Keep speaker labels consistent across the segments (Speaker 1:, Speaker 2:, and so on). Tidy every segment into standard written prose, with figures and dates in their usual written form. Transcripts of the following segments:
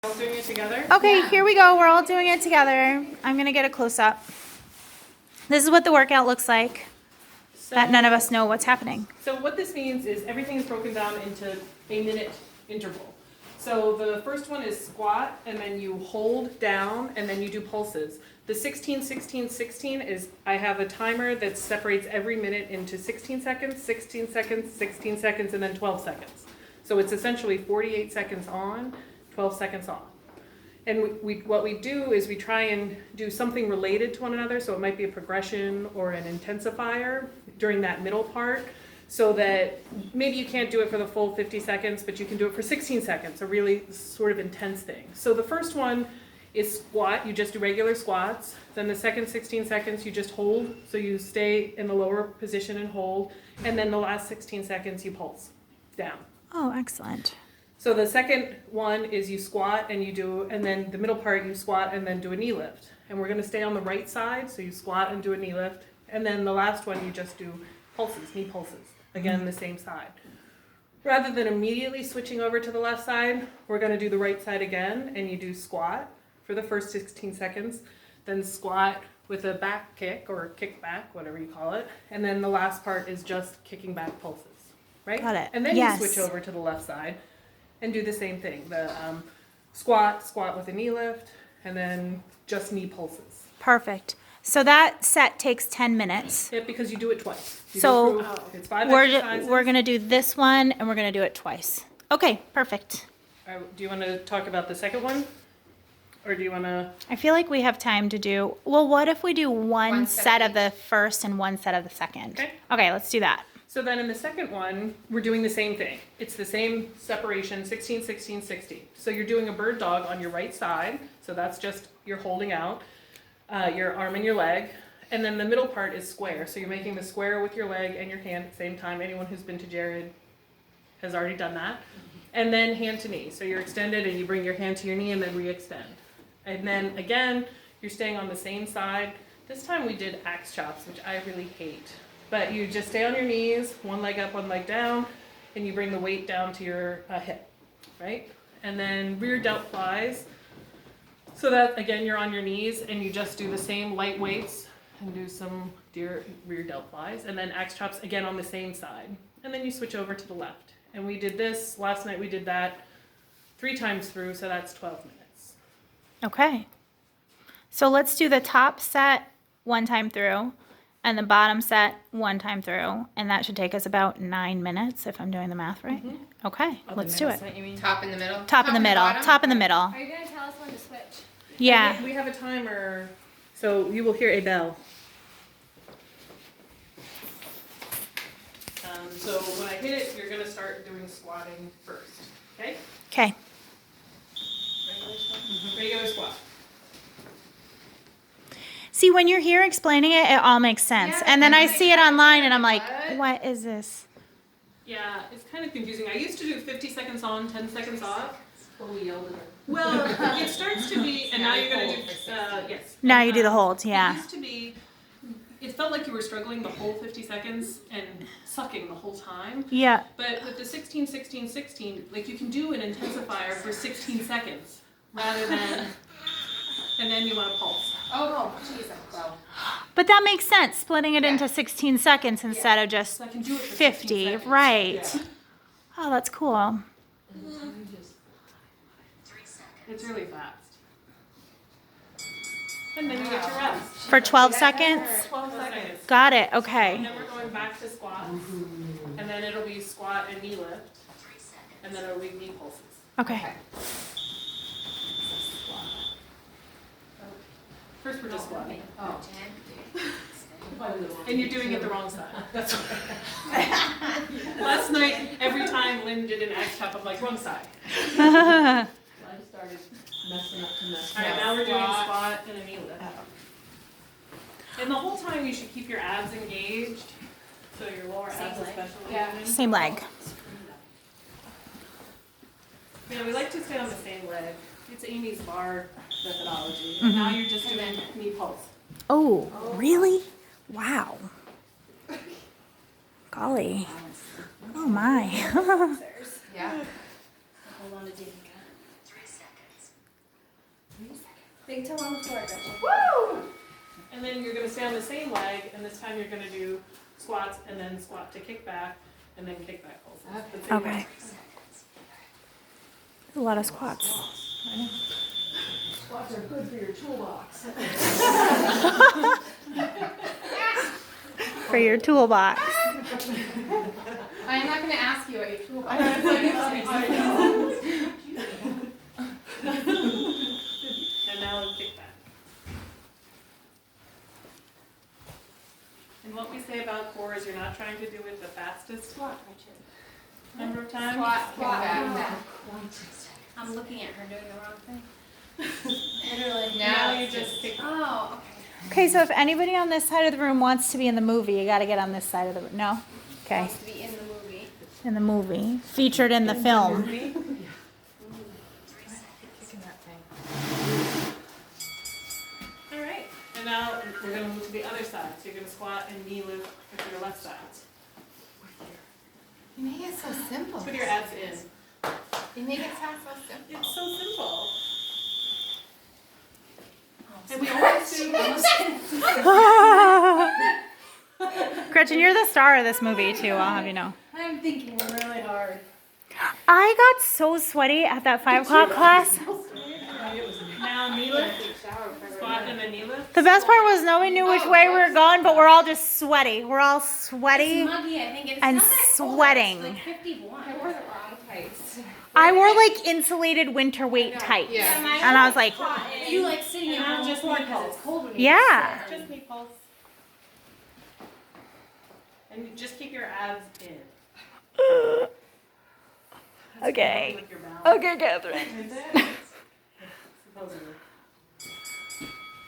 Speaker 1: All doing it together?
Speaker 2: Okay, here we go. We're all doing it together. I'm going to get a close-up. This is what the workout looks like. That none of us know what's happening.
Speaker 1: So what this means is everything is broken down into a minute interval. So the first one is squat, and then you hold down, and then you do pulses. The 16, 16, 16 is, I have a timer that separates every minute into 16 seconds, 16 seconds, 16 seconds, and then 12 seconds. So it's essentially 48 seconds on, 12 seconds off. And what we do is we try and do something related to one another, so it might be a progression or an intensifier during that middle part, so that maybe you can't do it for the full 50 seconds, but you can do it for 16 seconds, a really sort of intense thing. So the first one is squat, you just do regular squats. Then the second 16 seconds you just hold, so you stay in the lower position and hold. And then the last 16 seconds you pulse down.
Speaker 2: Oh, excellent.
Speaker 1: So the second one is you squat and you do, and then the middle part you squat and then do a knee lift. And we're gonna stay on the right side, so you squat and do a knee lift. And then the last one you just do pulses, knee pulses, again the same side. Rather than immediately switching over to the left side, we're gonna do the right side again, and you do squat for the first 16 seconds, then squat with a back kick or kick back, whatever you call it. And then the last part is just kicking back pulses, right?
Speaker 2: Got it.
Speaker 1: And then
Speaker 2: Yes.
Speaker 1: you switch over to the left side and do the same thing. The squat with a knee lift, and then just knee pulses.
Speaker 2: Perfect. So that set takes 10 minutes.
Speaker 1: Yeah, because you do it twice. You
Speaker 2: So
Speaker 1: go through, it's 5
Speaker 2: We're
Speaker 1: exercises.
Speaker 2: going to do this one, and we're going to do it twice. Okay, perfect.
Speaker 1: Do you want to talk about the second one? Or do you want to?
Speaker 2: I feel like we have time to do, well, what if we do one
Speaker 3: set
Speaker 2: set of the first and one set of the second?
Speaker 1: Okay.
Speaker 2: Okay, let's do that.
Speaker 1: So then in the second one, we're doing the same thing. It's the same separation, 16, 16, 16. So you're doing a bird dog on your right side. So that's just, you're holding out your arm and your leg. And then the middle part is square. So you're making the square with your leg and your hand at the same time. Anyone who's been to Jared has already done that. And then hand to knee. So you're extended and you bring your hand to your knee and then re-extend. And then again, you're staying on the same side. This time we did axe chops, which I really hate. But you just stay on your knees, one leg up, one leg down, and you bring the weight down to your hip, right? And then rear delt flies. So that, again, you're on your knees, and you just do the same light weights and do some rear delt flies. And then axe chops, again, on the same side. And then you switch over to the left. And we did this, last night we did that 3 times through, so that's 12 minutes.
Speaker 2: Okay. So let's do the top set one time through and the bottom set one time through. And that should take us about 9 minutes if I'm doing the math right. Okay, let's do it.
Speaker 3: Top in the middle?
Speaker 2: Top in the middle.
Speaker 3: bottom?
Speaker 2: Top in the middle.
Speaker 4: Are you going to tell us when to switch?
Speaker 2: Yeah.
Speaker 1: We have a timer, so you will hear a bell. So when I hit it, you're going to start doing squatting first, okay?
Speaker 2: Okay.
Speaker 1: Regular squat.
Speaker 2: See, when you're here explaining it, it all makes sense.
Speaker 3: Yeah,
Speaker 2: And then I
Speaker 3: that
Speaker 2: see it
Speaker 3: makes
Speaker 2: online and I'm
Speaker 3: sense.
Speaker 2: like, what is this?
Speaker 1: Yeah, it's kind of confusing. I used to do 50 seconds on, 10 seconds off.
Speaker 3: Oh, we yelled at her.
Speaker 1: Well, it starts to be, and now you're going to do, yes.
Speaker 2: Now you do the holds,
Speaker 1: It
Speaker 2: yeah.
Speaker 1: used to be, it felt like you were struggling the whole 50 seconds and sucking the whole time.
Speaker 2: Yeah.
Speaker 1: But with the 16, 16, 16, like you can do an intensifier for 16 seconds rather than, and then you want to pulse.
Speaker 3: Oh, Jesus. Well,
Speaker 2: But that makes sense, splitting it
Speaker 3: Yeah.
Speaker 2: into 16 seconds instead of just
Speaker 1: So I can do it for
Speaker 2: 50,
Speaker 1: 16 seconds.
Speaker 2: right.
Speaker 1: Yeah.
Speaker 2: Oh, that's cool.
Speaker 1: It's really fast. And then you get your rest.
Speaker 2: For 12 seconds?
Speaker 1: 12 seconds.
Speaker 2: Got it,
Speaker 1: And
Speaker 2: okay.
Speaker 1: then we're going back to squats. And then it'll be squat and knee lift. And then it'll be knee pulses.
Speaker 2: Okay.
Speaker 1: First we're just squatting.
Speaker 3: oh.
Speaker 1: And you're doing it the wrong side. That's okay. Last night, every time Lynn did an axe chop, I'm like, wrong side.
Speaker 5: I started messing up to mess
Speaker 1: All right,
Speaker 5: up.
Speaker 1: now we're doing squat and a knee lift. And the whole time you should keep your abs engaged. So your lower abs especially.
Speaker 3: Yeah.
Speaker 2: Same leg.
Speaker 1: Yeah, we like to stay on the same leg. It's Amy's bar methodology. And now you're just doing knee pulse.
Speaker 2: Oh, really? Wow. Golly. Oh my.
Speaker 3: Yeah.
Speaker 4: Hold on to Danica.
Speaker 5: Big toe on the floor, Gretchen.
Speaker 1: Woo! And then you're gonna stay on the same leg, and this time you're gonna do squats and then squat to kick back, and then kick back pulses. The same
Speaker 2: Okay.
Speaker 1: way.
Speaker 2: A lot of squats.
Speaker 1: Squats are good for your toolbox.
Speaker 2: For your toolbox.
Speaker 3: I'm not gonna ask you what your toolbox is.
Speaker 1: And now kick back. And what we say about core is you're not trying to do it the fastest number of times.
Speaker 3: Squat, kick back.
Speaker 5: I'm looking at her doing the wrong thing.
Speaker 3: Literally.
Speaker 1: Now you just kick.
Speaker 3: Oh,
Speaker 2: Okay, so if anybody on this side of the room wants to be in the movie, you gotta get on this side of the room. No?
Speaker 3: okay.
Speaker 2: Okay.
Speaker 3: Wants to be in the movie.
Speaker 2: In the movie. Featured in the film.
Speaker 1: All right. And now we're gonna move to the other side. So you're gonna squat and knee lift with your left side.
Speaker 3: You make it so simple.
Speaker 1: Put your abs in.
Speaker 3: You make it sound so simple.
Speaker 1: It's so simple. And we always do.
Speaker 2: Gretchen, you're the star of this movie too, I'll have you know.
Speaker 5: I'm thinking really hard.
Speaker 2: I got so sweaty at that 5 o'clock class.
Speaker 1: Now knee lift. Squat and then knee lift.
Speaker 2: The best part was nobody knew which way we were going, but we're all just sweaty. We're all sweaty.
Speaker 5: It's muggy, I think. It's
Speaker 2: and
Speaker 5: not that cold.
Speaker 2: sweating.
Speaker 5: It's like 51.
Speaker 3: I wore the wrong tights.
Speaker 2: I wore like insulated winter weight tights.
Speaker 3: Yeah.
Speaker 2: And I was like,
Speaker 5: You like sitting in
Speaker 1: Now
Speaker 5: home
Speaker 1: just
Speaker 5: before
Speaker 1: knee
Speaker 5: because
Speaker 1: pulse.
Speaker 5: it's cold when you
Speaker 2: yeah.
Speaker 5: sit.
Speaker 1: Just knee pulse. And you just keep your abs in. That's
Speaker 2: Okay.
Speaker 1: with your balance.
Speaker 2: Okay, Catherine.
Speaker 1: Is it? Supposedly.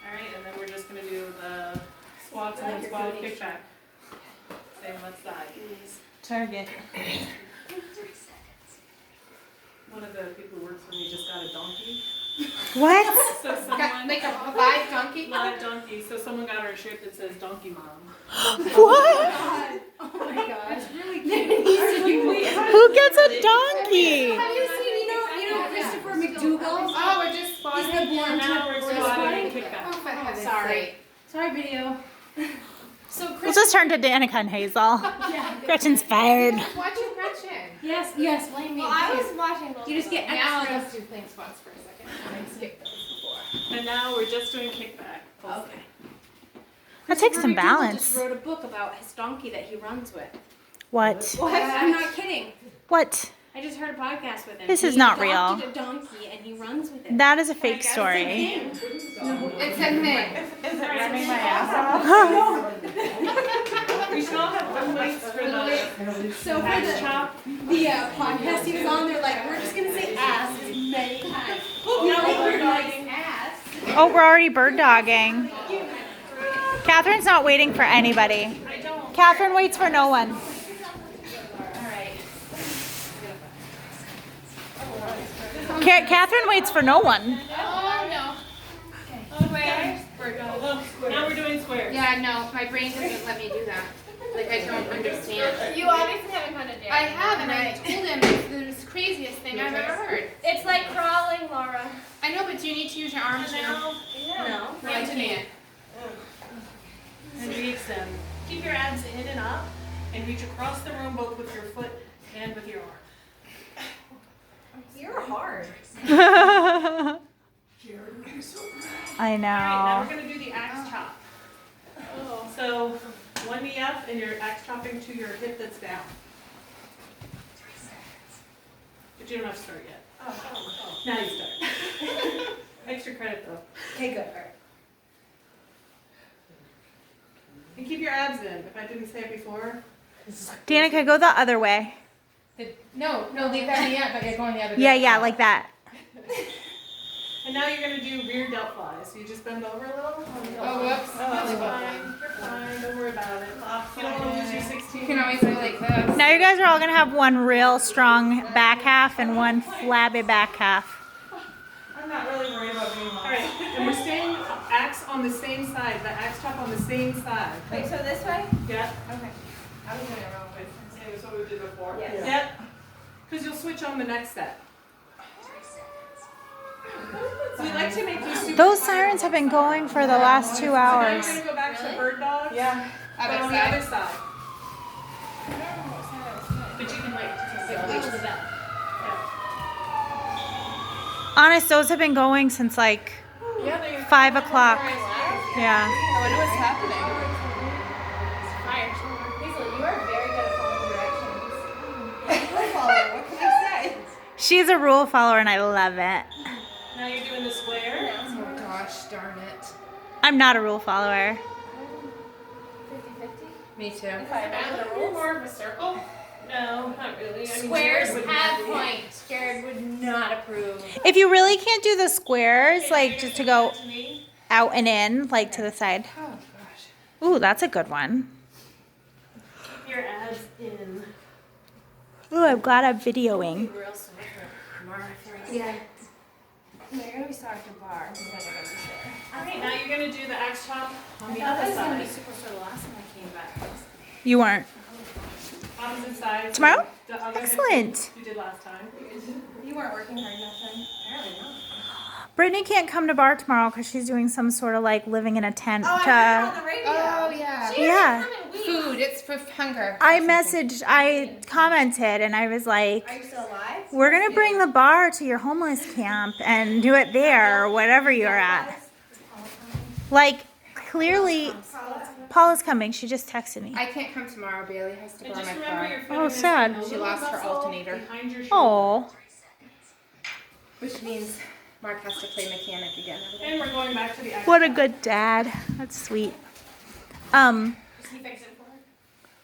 Speaker 1: Alright, and then we're just gonna do the squats and then squat kick back. Same left side.
Speaker 2: Target.
Speaker 1: One of the people who works for me just got a donkey.
Speaker 2: What?
Speaker 1: So
Speaker 3: Got
Speaker 1: someone,
Speaker 3: like a live donkey.
Speaker 1: live donkey, so someone got her a shirt that says Donkey Mom.
Speaker 2: What?
Speaker 5: Oh my gosh.
Speaker 3: Really cute.
Speaker 2: Who gets a donkey?
Speaker 5: Have you seen, you know Christopher McDougal?
Speaker 3: Oh, we're just
Speaker 5: He's
Speaker 3: squatting.
Speaker 5: the born
Speaker 1: Now we're squatting and kick back.
Speaker 3: Oh, for heaven's
Speaker 5: Sorry.
Speaker 3: sake.
Speaker 5: Sorry, video. So
Speaker 2: We'll
Speaker 5: Chris.
Speaker 2: just turn to Danica and Hazel.
Speaker 5: Yeah.
Speaker 2: Gretchen's fired.
Speaker 3: Watching Gretchen.
Speaker 5: Yes, blame me.
Speaker 3: Well, I was watching
Speaker 5: You just get
Speaker 3: Now
Speaker 5: extra.
Speaker 3: let's do plank squats for a second. I skipped those before.
Speaker 1: And now we're just doing kick back.
Speaker 5: Okay.
Speaker 2: That takes some
Speaker 5: Christopher McDougal
Speaker 2: balance.
Speaker 5: just wrote a book about his donkey that he runs with.
Speaker 2: What?
Speaker 5: I'm not kidding.
Speaker 2: What?
Speaker 5: I just heard a podcast with him.
Speaker 2: This is
Speaker 5: He
Speaker 2: not real.
Speaker 5: adopted a donkey and he runs with it.
Speaker 2: That is a fake
Speaker 5: It's a
Speaker 2: story.
Speaker 5: thing.
Speaker 3: It's a thing.
Speaker 1: Is it running my ass We should all have one weights for the
Speaker 5: So for
Speaker 1: ass
Speaker 5: the
Speaker 1: chop.
Speaker 5: podcast he was on, they're like, we're just gonna say ass as many times.
Speaker 1: Oh,
Speaker 5: You know, like
Speaker 1: bird
Speaker 5: we're like
Speaker 1: dogging.
Speaker 5: ass.
Speaker 2: Oh, we're already bird dogging. Catherine's not waiting for anybody.
Speaker 1: I don't.
Speaker 2: Catherine waits for no one. Catherine waits for no one.
Speaker 3: Oh no. Squares.
Speaker 1: Now we're doing squares.
Speaker 3: Yeah, no, my brain doesn't let me do that. Like I don't understand.
Speaker 5: You obviously haven't gone to dance.
Speaker 3: I have, and I told him it's the craziest thing I've ever heard.
Speaker 5: It's like crawling, Laura.
Speaker 3: I know, but do you need to use your arms now?
Speaker 5: No.
Speaker 3: No, I can't.
Speaker 1: And re-extend. Keep your abs in and up, and reach across the room both with your foot and with your arm.
Speaker 5: You're hard.
Speaker 2: I
Speaker 1: Alright, now
Speaker 2: know.
Speaker 1: we're gonna do the axe chop. So, one knee up and you're axe chopping to your hip that's down. But you don't have to start yet. Now you start. Extra credit though.
Speaker 5: Okay, good. All right.
Speaker 1: And keep your abs in. If I didn't say it before.
Speaker 2: Danica, go the other way.
Speaker 3: No, leave that knee up, but you're going the other
Speaker 2: Yeah, like that.
Speaker 1: And now you're gonna do rear delt flies. So you just bend over a little.
Speaker 3: Oh, whoops.
Speaker 1: That's fine. You're fine. Don't worry about it. You don't want to lose your 16.
Speaker 3: You can always go like this.
Speaker 2: Now you guys are all gonna have one real strong back half and one flabby back half.
Speaker 1: I'm not really worried about being lost. All right, and we're staying axe on the same side. The axe chop on the same side.
Speaker 5: Wait, so this way?
Speaker 1: Yeah.
Speaker 5: Okay. I was doing it wrong way.
Speaker 1: Same as what we did before.
Speaker 5: Yes.
Speaker 1: Yep. Because you'll switch on the next set. So we like to make you
Speaker 2: Those sirens have been going for the last 2 hours.
Speaker 1: Now you're gonna go back to bird dogs.
Speaker 5: Yeah.
Speaker 1: But on the other side. But you can wait to the vet.
Speaker 2: Honest, those have been going since like
Speaker 5: Yeah, they
Speaker 2: 5 o'clock. Yeah.
Speaker 5: I wonder what's happening. Hazel, you are very good at following directions. What can I say?
Speaker 2: She's a rule follower and I love it.
Speaker 1: Now you're doing the square.
Speaker 3: Oh gosh, darn it.
Speaker 2: I'm not a rule follower.
Speaker 5: 50-50?
Speaker 3: Me too.
Speaker 5: If I imagine a rule.
Speaker 1: More of a circle. No, not really. I mean,
Speaker 5: Squares
Speaker 1: Jared would
Speaker 5: have
Speaker 1: never do it.
Speaker 5: points. Jared would not approve.
Speaker 2: If you really can't do the squares, like
Speaker 1: You're
Speaker 2: just to
Speaker 1: gonna
Speaker 2: go
Speaker 1: do that to me?
Speaker 2: out and in, like to the side.
Speaker 3: Oh gosh.
Speaker 2: Ooh, that's a good one.
Speaker 1: Keep your abs in.
Speaker 2: Ooh, I'm glad I'm videoing.
Speaker 5: Real sore for tomorrow. Yeah. They're gonna be sore after bar.
Speaker 1: All right, now you're gonna do the axe chop on the
Speaker 5: I thought
Speaker 1: other
Speaker 5: it was gonna be
Speaker 1: side.
Speaker 5: super sore the last time I came back.
Speaker 2: You weren't.
Speaker 1: Opposite side.
Speaker 2: Tomorrow?
Speaker 1: The other
Speaker 2: Excellent.
Speaker 1: You did last time.
Speaker 5: You weren't working hard enough then? Apparently not.
Speaker 2: Brittany can't come to bar tomorrow because she's doing some sort of like living in a tent.
Speaker 5: Oh, I heard it on the radio.
Speaker 3: Oh yeah.
Speaker 5: She
Speaker 2: Yeah.
Speaker 5: doesn't come in weeks.
Speaker 3: Food. It's for hunger.
Speaker 2: I commented and I was like,
Speaker 5: Are you still alive?
Speaker 2: we're going to bring the bar to your homeless camp and do it there or whatever you're at. Like, clearly, Paula's coming. She just texted me.
Speaker 3: I can't come tomorrow. Bailey has to
Speaker 1: And
Speaker 3: borrow
Speaker 1: just
Speaker 3: my
Speaker 1: remember
Speaker 3: car.
Speaker 1: your foot
Speaker 2: Oh,
Speaker 1: is
Speaker 2: sad.
Speaker 1: in the
Speaker 3: She
Speaker 1: little
Speaker 3: lost her
Speaker 1: muscle
Speaker 3: alternator.
Speaker 1: behind your shoulder.
Speaker 2: Oh,
Speaker 3: Which means Mark has to play mechanic again.
Speaker 1: And we're going back to the axe
Speaker 2: what a
Speaker 1: chop.
Speaker 2: good dad. That's sweet.
Speaker 5: Does he fix it for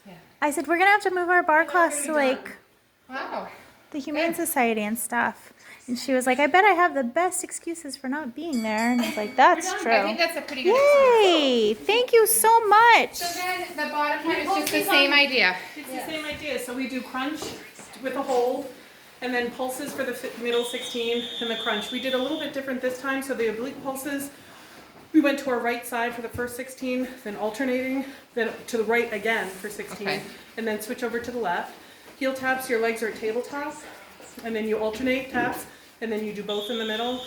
Speaker 5: her?
Speaker 2: I said, we're going to have to move our bar class to like
Speaker 3: Wow.
Speaker 2: the Humane Society and stuff. And she was like, I bet I have the best excuses for not being there. And I was like, that's
Speaker 3: I
Speaker 2: true.
Speaker 3: think that's a pretty good excuse.
Speaker 2: Yay! Thank you so much.
Speaker 3: So then the bottom part is just the same idea.
Speaker 1: It's the same idea. So we do crunch with a hold, and then pulses for the middle 16, and the crunch. We did a little bit different this time. So the oblique pulses, we went to our right side for the first 16, then alternating, then to the right again for 16,
Speaker 3: Okay.
Speaker 1: and then switch over to the left. Heel taps, your legs are at tabletop, and then you alternate taps, and then you do both in the middle.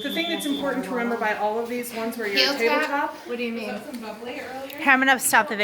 Speaker 1: The thing that's important to remember by all of these ones where you're
Speaker 3: Heel
Speaker 1: at
Speaker 3: tap?
Speaker 1: tabletop,
Speaker 3: What do you mean?
Speaker 5: Some bubbly earlier?
Speaker 2: Here, I'm going to stop the video.